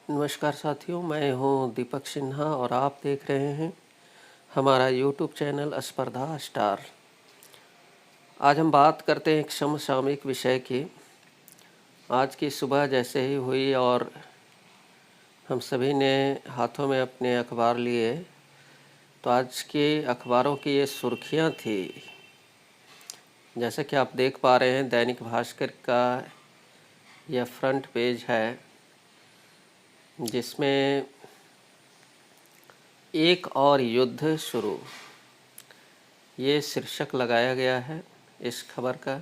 नमस्कार साथियों, मैं हूं दीपक सिन्हा और आप देख रहे हैं हमारा यूट्यूब चैनल स्पर्धा स्टार। आज हम बात करते हैं एक समसामयिक विषय की। आज की सुबह जैसे ही हुई और हम सभी ने हाथों में अपने अखबार लिए तो आज के अखबारों की ये सुर्खियां थी। जैसे कि आप देख पा रहे हैं, दैनिक भास्कर का यह फ्रंट पेज है जिसमें एक और युद्ध शुरू, ये शीर्षक लगाया गया है इस खबर का।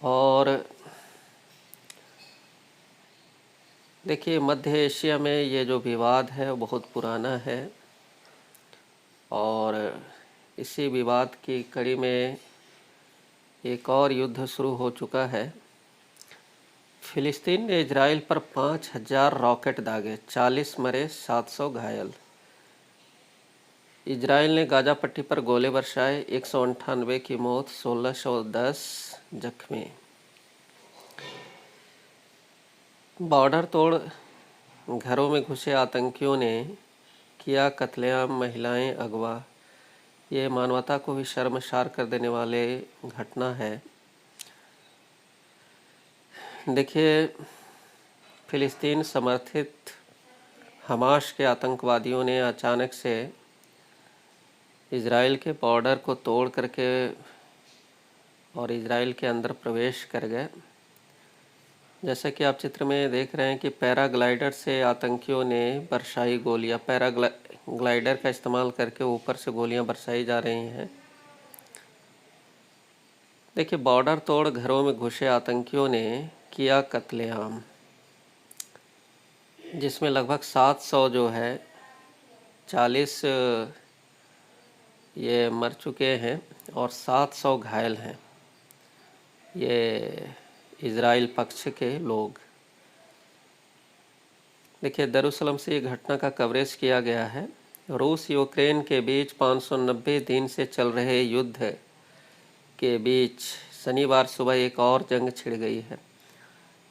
और देखिए, मध्य एशिया में ये जो विवाद है वो बहुत पुराना है और इसी विवाद की कड़ी में एक और युद्ध शुरू हो चुका है। फिलिस्तीन ने इजराइल पर 5000 रॉकेट दागे, 40 मरे, 700 घायल। इजराइल ने गाजा पट्टी पर गोले बरसाए, 198 की मौत, 1610 जख्मी। बॉर्डर तोड़ घरों में घुसे आतंकियों ने किया कत्लेआम, महिलाएं अगवा। ये मानवता को भी शर्मसार कर देने वाले घटना है। देखिए, फिलिस्तीन समर्थित हमास के आतंकवादियों ने अचानक से इजराइल के बॉर्डर को तोड़ करके और इजराइल के अंदर प्रवेश कर गए। जैसा कि आप चित्र में देख रहे हैं कि पैराग्लाइडर से आतंकियों ने बरसाई गोलियां, पैराग्लाइडर का इस्तेमाल करके ऊपर से गोलियां बरसाई जा रही हैं। देखिए, बॉर्डर तोड़ घरों में घुसे आतंकियों ने किया कत्लेआम, जिसमें लगभग 700 जो है, 40 ये मर चुके हैं और 700 घायल हैं। ये इजराइल पक्ष के लोग। देखिए, दरुसलम से ये घटना का कवरेज किया गया है। रूस यूक्रेन के बीच 590 दिन से चल रहे युद्ध के बीच शनिवार सुबह एक और जंग छिड़ गई है।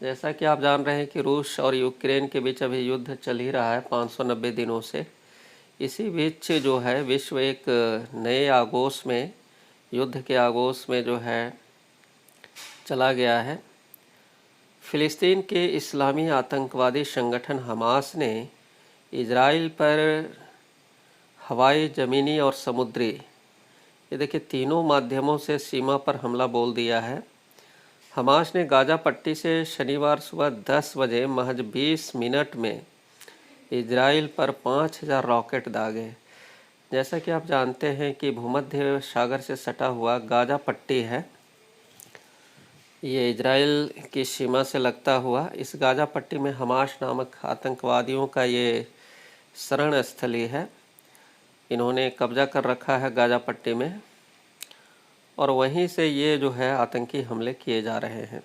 जैसा कि आप जान रहे हैं कि रूस और यूक्रेन के बीच अभी युद्ध चल ही रहा है 590 दिनों से। इसी बीच जो है विश्व एक नए आगोश में, युद्ध के आगोश में जो है चला गया है। फिलिस्तीन के इस्लामी आतंकवादी संगठन हमास ने इजराइल पर हवाई, ज़मीनी और समुद्री, ये देखिए तीनों माध्यमों से सीमा पर हमला बोल दिया है। हमास ने गाजा पट्टी से शनिवार सुबह 10 बजे महज 20 मिनट में इजराइल पर 5000 रॉकेट दागे। जैसा कि आप जानते हैं कि भूमध्य सागर से सटा हुआ गाजा पट्टी है, ये इजराइल की सीमा से लगता हुआ। इस गाजा पट्टी में हमास नामक आतंकवादियों का ये शरण स्थली है। इन्होंने कब्जा कर रखा है गाजा पट्टी में और वहीं से ये जो है आतंकी हमले किए जा रहे हैं।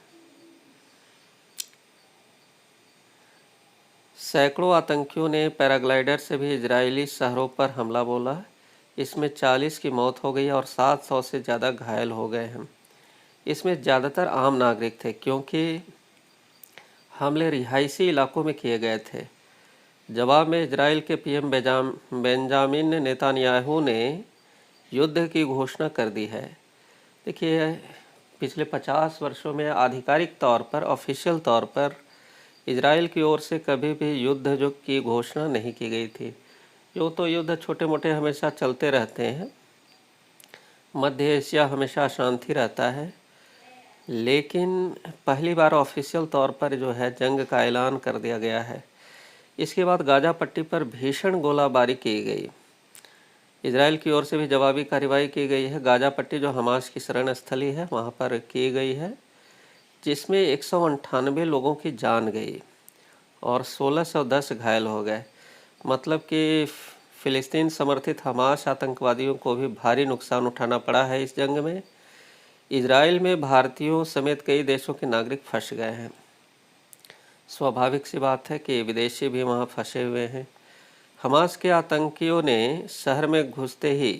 सैकड़ों आतंकियों ने पैराग्लाइडर से भी इजरायली शहरों पर हमला बोला। इसमें 40 की मौत हो गई और 700 से ज़्यादा घायल हो गए हैं। इसमें ज़्यादातर आम नागरिक थे क्योंकि हमले रिहायशी इलाकों में किए गए थे। जवाब में इजराइल के पीएम बेंजामिन नेतान्याहू ने युद्ध की घोषणा कर दी है। देखिए, पिछले 50 वर्षों में आधिकारिक तौर पर, ऑफिशियल तौर पर इजराइल की ओर से कभी भी युद्ध जो की घोषणा नहीं की गई थी। जो तो युद्ध छोटे मोटे हमेशा चलते रहते हैं। मध्य एशिया हमेशा शांति रहता है, लेकिन पहली बार ऑफिशियल तौर पर जो है जंग का ऐलान कर दिया गया है। इसके बाद गाजा पट्टी पर भीषण गोलाबारी की गई। इजराइल की ओर से भी जवाबी कार्रवाई की गई है। गाजा पट्टी जो हमास की शरण स्थली है वहाँ पर की गई है, जिसमें 198 लोगों की जान गई और 1610 घायल हो गए। मतलब कि फिलिस्तीन समर्थित हमास आतंकवादियों को भी भारी नुकसान उठाना पड़ा है इस जंग में। इजराइल में भारतीयों समेत कई देशों के नागरिक फंस गए हैं। स्वाभाविक सी बात है कि विदेशी भी वहाँ फंसे हुए हैं। हमास के आतंकियों ने शहर में घुसते ही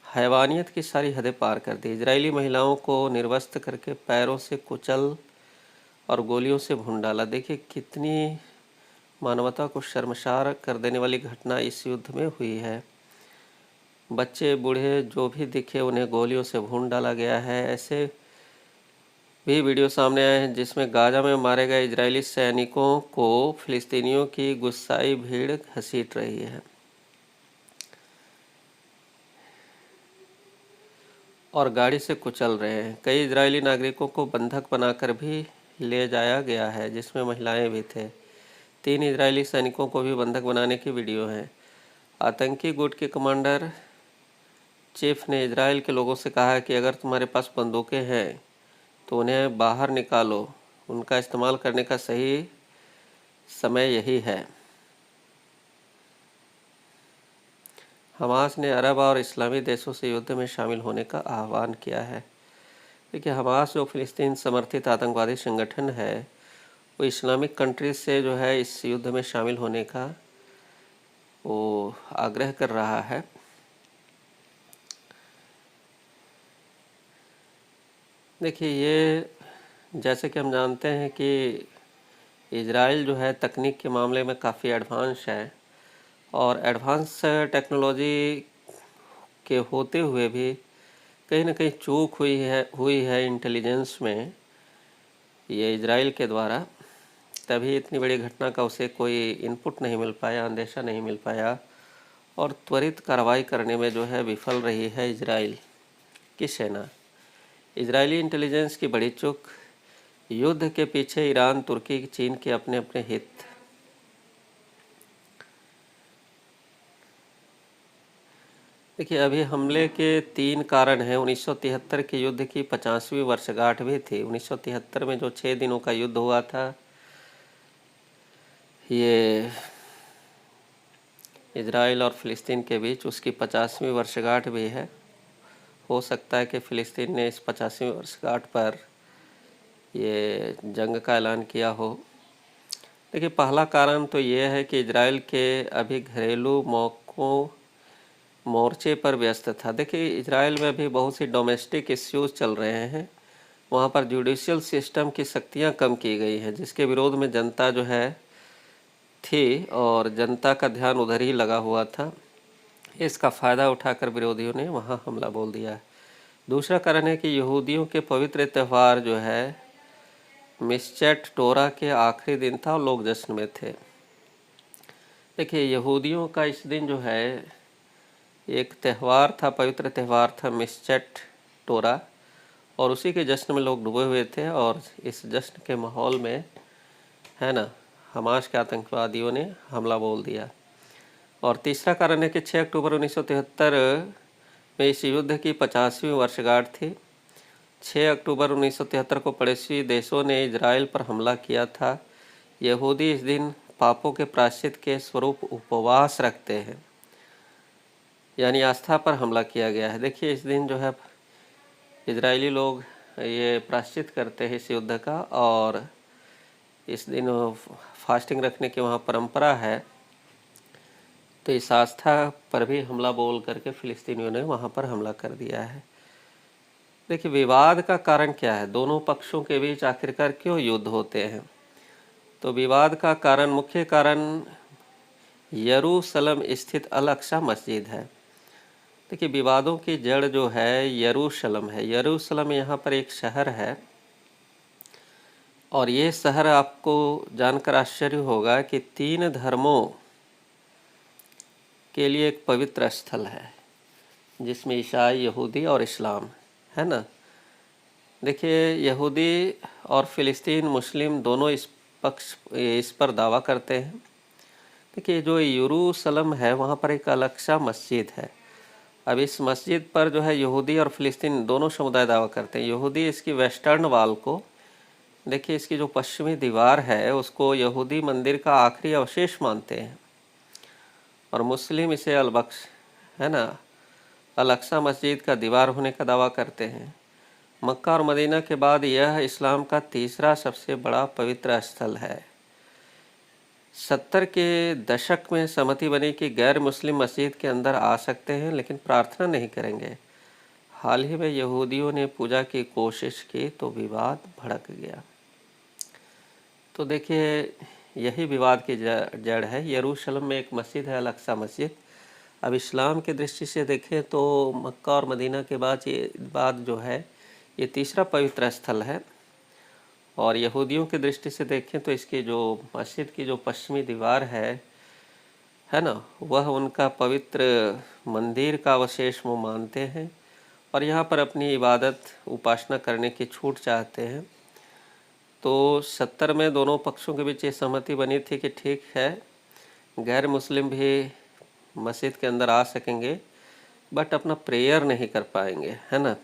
हैवानियत की सारी हदें पार कर दी। इजरायली महिलाओं को निर्वस्त्र करके पैरों से कुचल और गोलियों से भून डाला। देखिए कितनी मानवता को शर्मसार कर देने वाली घटना इस युद्ध में हुई है। बच्चे बूढ़े जो भी दिखे उन्हें गोलियों से भून डाला गया है। ऐसे भी वीडियो सामने आए हैं जिसमें गाजा में मारे गए इजरायली सैनिकों को फिलिस्तीनियों की गुस्साई भीड़ घसीट रही है और गाड़ी से कुचल रहे हैं। कई इजरायली नागरिकों को बंधक बनाकर भी ले जाया गया है, जिसमें महिलाएं भी थे। 3 इजरायली सैनिकों को भी बंधक बनाने की वीडियो है। आतंकी गुट के कमांडर चीफ ने इजराइल के लोगों से कहा है कि अगर तुम्हारे पास बंदूकें हैं तो उन्हें बाहर निकालो, उनका इस्तेमाल करने का सही समय यही है। हमास ने अरब और इस्लामी देशों से युद्ध में शामिल होने का आह्वान किया है। देखिए, हमास जो फ़िलिस्तीन समर्थित आतंकवादी संगठन है, वो इस्लामिक कंट्रीज से जो है इस युद्ध में शामिल होने का वो आग्रह कर रहा है। देखिए, ये जैसे कि हम जानते हैं कि इजराइल जो है तकनीक के मामले में काफ़ी एडवांस है और एडवांस टेक्नोलॉजी के होते हुए भी कहीं ना कहीं चूक हुई है इंटेलिजेंस में ये इजराइल के द्वारा। तभी इतनी बड़ी घटना का उसे कोई इनपुट नहीं मिल पाया, अंदेशा नहीं मिल पाया और त्वरित कार्रवाई करने में जो है विफल रही है इजराइल की सेना। इजरायली इंटेलिजेंस की बड़ी चूक, युद्ध के पीछे ईरान, तुर्की, चीन के अपने अपने हित। देखिए, अभी हमले के 3 कारण हैं। 1973 के युद्ध की 50वीं वर्षगांठ भी थी। 1973 में जो 6 दिनों का युद्ध हुआ था, ये इजराइल और फ़िलिस्तीन के बीच, उसकी 50वीं वर्षगांठ भी है। हो सकता है कि फ़िलिस्तीन ने इस 50वीं वर्षगांठ पर ये जंग का ऐलान किया हो। देखिए, पहला कारण तो ये है कि इजराइल के अभी घरेलू मोर्चे पर व्यस्त था। देखिए, इजराइल में अभी बहुत सी डोमेस्टिक इश्यूज चल रहे हैं। वहाँ पर जुडिशियल सिस्टम की शक्तियाँ कम की गई हैं, जिसके विरोध में जनता जो है थी और जनता का ध्यान उधर ही लगा हुआ था। इसका फ़ायदा उठाकर विरोधियों ने वहाँ हमला बोल दिया। दूसरा कारण है कि यहूदियों के पवित्र त्यौहार जो है मिस्चेट टोरा के आखिरी दिन था और लोग जश्न में थे। देखिए, यहूदियों का इस दिन जो है एक त्यौहार था, पवित्र त्यौहार था मिस्चेट टोरा, और उसी के जश्न में लोग डूबे हुए थे और इस जश्न के माहौल में, है ना, हमास के आतंकवादियों ने हमला बोल दिया। और तीसरा कारण है कि 6 अक्टूबर 1973 में इस युद्ध की 50वीं वर्षगांठ थी। 6 अक्टूबर 1973 को पड़ोसी देशों ने इजराइल पर हमला किया था। यहूदी इस दिन पापों के प्रायश्चित के स्वरूप उपवास रखते हैं, यानी आस्था पर हमला किया गया है। देखिए, इस दिन जो है इजरायली लोग ये प्रायश्चित करते हैं इस युद्ध का, और इस दिन फास्टिंग रखने की वहाँ परंपरा है। तो इस आस्था पर भी हमला बोल करके फ़िलिस्तीनियों ने वहाँ पर हमला कर दिया है। देखिए, विवाद का कारण क्या है? दोनों पक्षों के बीच आखिरकार क्यों युद्ध होते हैं? तो विवाद का कारण, मुख्य कारण यरूशलेम स्थित अल अक्सा मस्जिद है। देखिए, विवादों की जड़ जो है यरूशलेम है। यरूशलेम यहाँ पर एक शहर है और ये शहर आपको जानकर आश्चर्य होगा कि 3 धर्मों के लिए एक पवित्र स्थल है, जिसमें ईसाई, यहूदी और इस्लाम, है ना। देखिए, यहूदी और फ़िलिस्तीन मुस्लिम दोनों इस पर दावा करते हैं। देखिए, जो यरूशलेम है वहाँ पर एक अल अक्सा मस्जिद है। अब इस मस्जिद पर जो है यहूदी और फ़िलिस्तीन दोनों समुदाय दावा करते हैं। यहूदी इसकी वेस्टर्न वाल को, देखिए इसकी जो पश्चिमी दीवार है उसको यहूदी मंदिर का आखिरी अवशेष मानते हैं, और मुस्लिम इसे अलबख्श, है ना, अल अक्सा मस्जिद का दीवार होने का दावा करते हैं। मक्का और मदीना के बाद यह इस्लाम का तीसरा सबसे बड़ा पवित्र स्थल है। 70 के दशक में सहमति बनी कि गैर मुस्लिम मस्जिद के अंदर आ सकते हैं लेकिन प्रार्थना नहीं करेंगे। हाल ही में यहूदियों ने पूजा की कोशिश की तो विवाद भड़क गया। तो देखिए, यही विवाद की जड़ है। यरूशलेम में एक मस्जिद है, अल-अक्सा मस्जिद। अब इस्लाम की दृष्टि से देखें तो मक्का और मदीना के बाद जो है ये तीसरा पवित्र स्थल है। और यहूदियों की दृष्टि से देखें तो इसकी जो मस्जिद की जो पश्चिमी दीवार है ना, वह उनका पवित्र मंदिर का अवशेष वो मानते हैं और यहाँ पर अपनी इबादत उपासना करने की छूट चाहते हैं। तो 70 में दोनों पक्षों के बीच ये सहमति बनी थी कि ठीक है, गैर मुस्लिम भी मस्जिद के अंदर आ सकेंगे, बट अपना प्रेयर नहीं कर पाएंगे, है ना।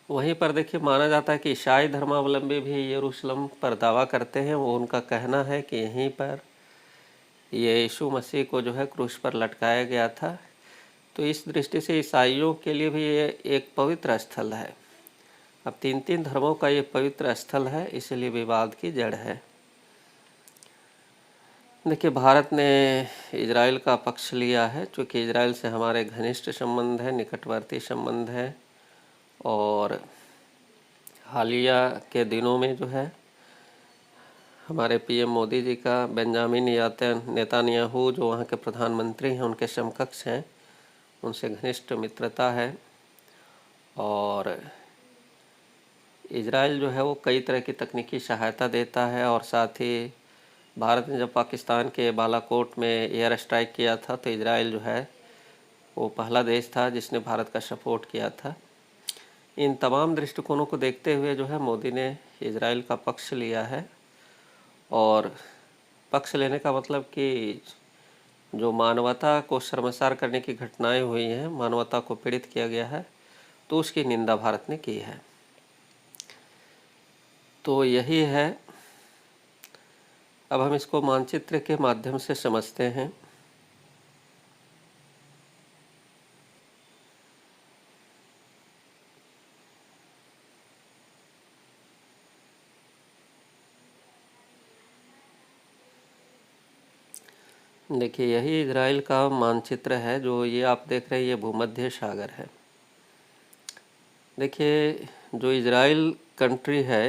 वहीं पर देखिए माना जाता है कि ईसाई धर्मावलंबी भी यरूशलेम पर दावा करते हैं। वो उनका कहना है कि यहीं पर ये यीशु मसीह को जो है क्रूस पर लटकाया गया था। तो इस दृष्टि से ईसाइयों के लिए भी ये एक पवित्र स्थल है। अब तीन धर्मों का ये पवित्र स्थल है, इसलिए विवाद की जड़ है। देखिए भारत ने इजराइल का पक्ष लिया है, क्योंकि इजराइल से हमारे घनिष्ठ संबंध है, निकटवर्ती संबंध है। और हालिया के दिनों में जो है हमारे पीएम मोदी जी का बेंजामिन नेतान्याहू जो वहाँ के प्रधानमंत्री हैं, उनके समकक्ष हैं, उनसे घनिष्ठ मित्रता है। और इजराइल जो है वो कई तरह की तकनीकी सहायता देता है। और साथ ही भारत ने जब पाकिस्तान के बालाकोट में एयर स्ट्राइक किया था तो इजराइल जो है वो पहला देश था जिसने भारत का सपोर्ट किया था। इन तमाम दृष्टिकोणों को देखते हुए जो है मोदी ने इजराइल का पक्ष लिया है। और पक्ष लेने का मतलब कि जो मानवता को शर्मसार करने की घटनाएं हुई हैं, मानवता को पीड़ित किया गया है, तो उसकी निंदा भारत ने की है। तो यही है। अब हम इसको मानचित्र के माध्यम से समझते हैं। देखिए यही इजराइल का मानचित्र है। जो ये आप देख रहे हैं ये भूमध्य सागर है। देखिए जो इजराइल कंट्री है,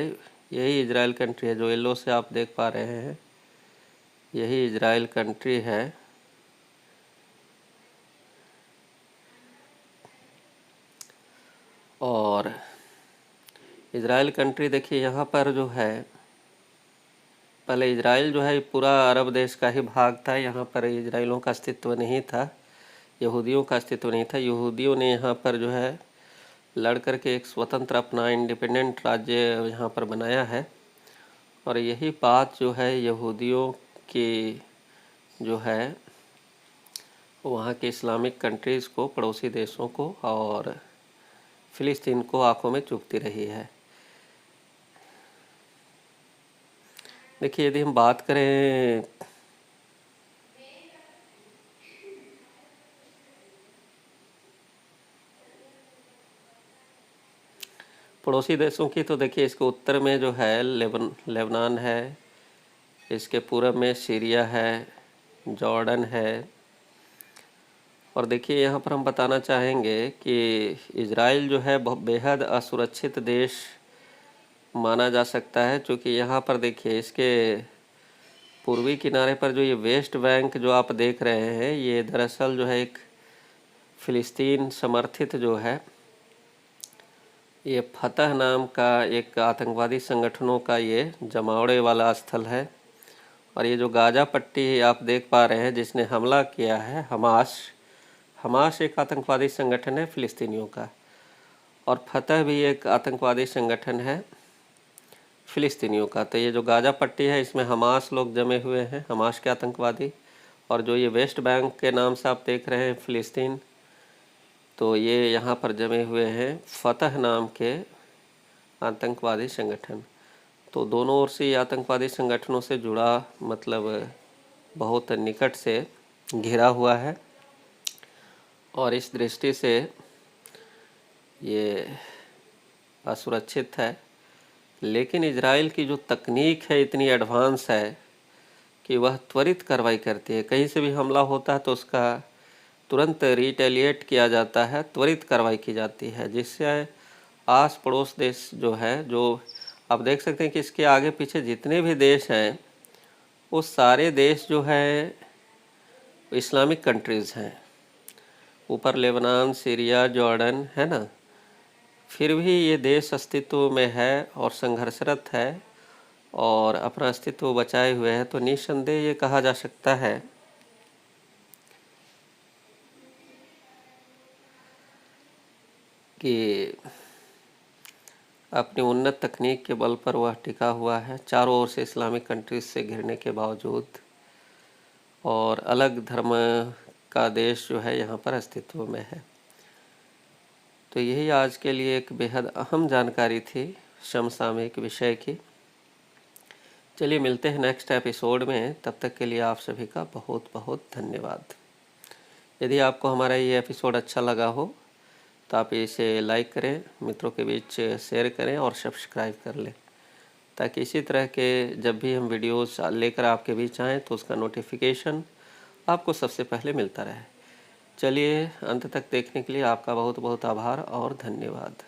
यही इजराइल कंट्री है। जो येलो से आप देख पा रहे हैं यही इजराइल कंट्री है। और इजराइल कंट्री देखिए यहाँ पर जो है, पहले इजराइल जो है पूरा अरब देश का ही भाग था। यहाँ पर इजराइलों का अस्तित्व नहीं था, यहूदियों का अस्तित्व नहीं था। यहूदियों ने यहाँ पर जो है लड़ कर के एक स्वतंत्र अपना इंडिपेंडेंट राज्य यहाँ पर बनाया है। और यही बात जो है यहूदियों की जो है वहाँ के इस्लामिक कंट्रीज़ को, पड़ोसी देशों को और फ़िलिस्तीन को आंखों में चुभती रही है। देखिए यदि हम बात करें पड़ोसी देशों की, तो देखिए इसके उत्तर में जो है लेबनान है, इसके पूरब में सीरिया है, जॉर्डन है। और देखिए यहाँ पर हम बताना चाहेंगे कि इजराइल जो है बेहद असुरक्षित देश माना जा सकता है, क्योंकि यहाँ पर देखिए इसके पूर्वी किनारे पर जो ये वेस्ट बैंक जो आप देख रहे हैं, ये दरअसल जो है एक फ़िलिस्तीन समर्थित जो है ये फतह नाम का एक आतंकवादी संगठनों का ये जमावड़े वाला स्थल है। और ये जो गाज़ा पट्टी आप देख पा रहे हैं जिसने हमला किया है, हमास एक आतंकवादी संगठन है फ़िलिस्तीनियों का। और फतह भी एक आतंकवादी संगठन है फ़िलिस्तीनियों का। तो ये जो गाज़ा पट्टी है इसमें हमास लोग जमे हुए हैं, हमास के आतंकवादी। और जो ये वेस्ट बैंक के नाम से आप देख रहे हैं फ़िलिस्तीन, तो ये यहाँ पर जमे हुए हैं फतह नाम के आतंकवादी संगठन। तो दोनों ओर से ये आतंकवादी संगठनों से जुड़ा मतलब बहुत निकट से घिरा हुआ है। और इस दृष्टि से ये असुरक्षित है। लेकिन इजराइल की जो तकनीक है इतनी एडवांस है कि वह त्वरित कार्रवाई करती है। कहीं से भी हमला होता है तो उसका तुरंत रिटेलिएट किया जाता है, त्वरित कार्रवाई की जाती है, जिससे आस पड़ोस देश जो है, जो आप देख सकते हैं कि इसके आगे पीछे जितने भी देश हैं वो सारे देश जो है इस्लामिक कंट्रीज़ हैं। ऊपर लेबनान, सीरिया, जॉर्डन है ना, फिर भी ये देश अस्तित्व में है और संघर्षरत है और अपना अस्तित्व बचाए हुए है। तो निस्संदेह ये कहा जा सकता है कि अपनी उन्नत तकनीक के बल पर वह टिका हुआ है, चारों ओर से इस्लामिक कंट्रीज से घिरने के बावजूद, और अलग धर्म का देश जो है यहाँ पर अस्तित्व में है। तो यही आज के लिए एक बेहद अहम जानकारी थी समसामयिक विषय की। चलिए मिलते हैं नेक्स्ट एपिसोड में, तब तक के लिए आप सभी का बहुत बहुत धन्यवाद। यदि आपको हमारा ये एपिसोड अच्छा लगा हो तो आप इसे लाइक करें, मित्रों के बीच शेयर करें और सब्सक्राइब कर लें, ताकि इसी तरह के जब भी हम वीडियोस लेकर आपके बीच आएँ तो उसका नोटिफिकेशन आपको सबसे पहले मिलता रहे। चलिए, अंत तक देखने के लिए आपका बहुत बहुत आभार और धन्यवाद।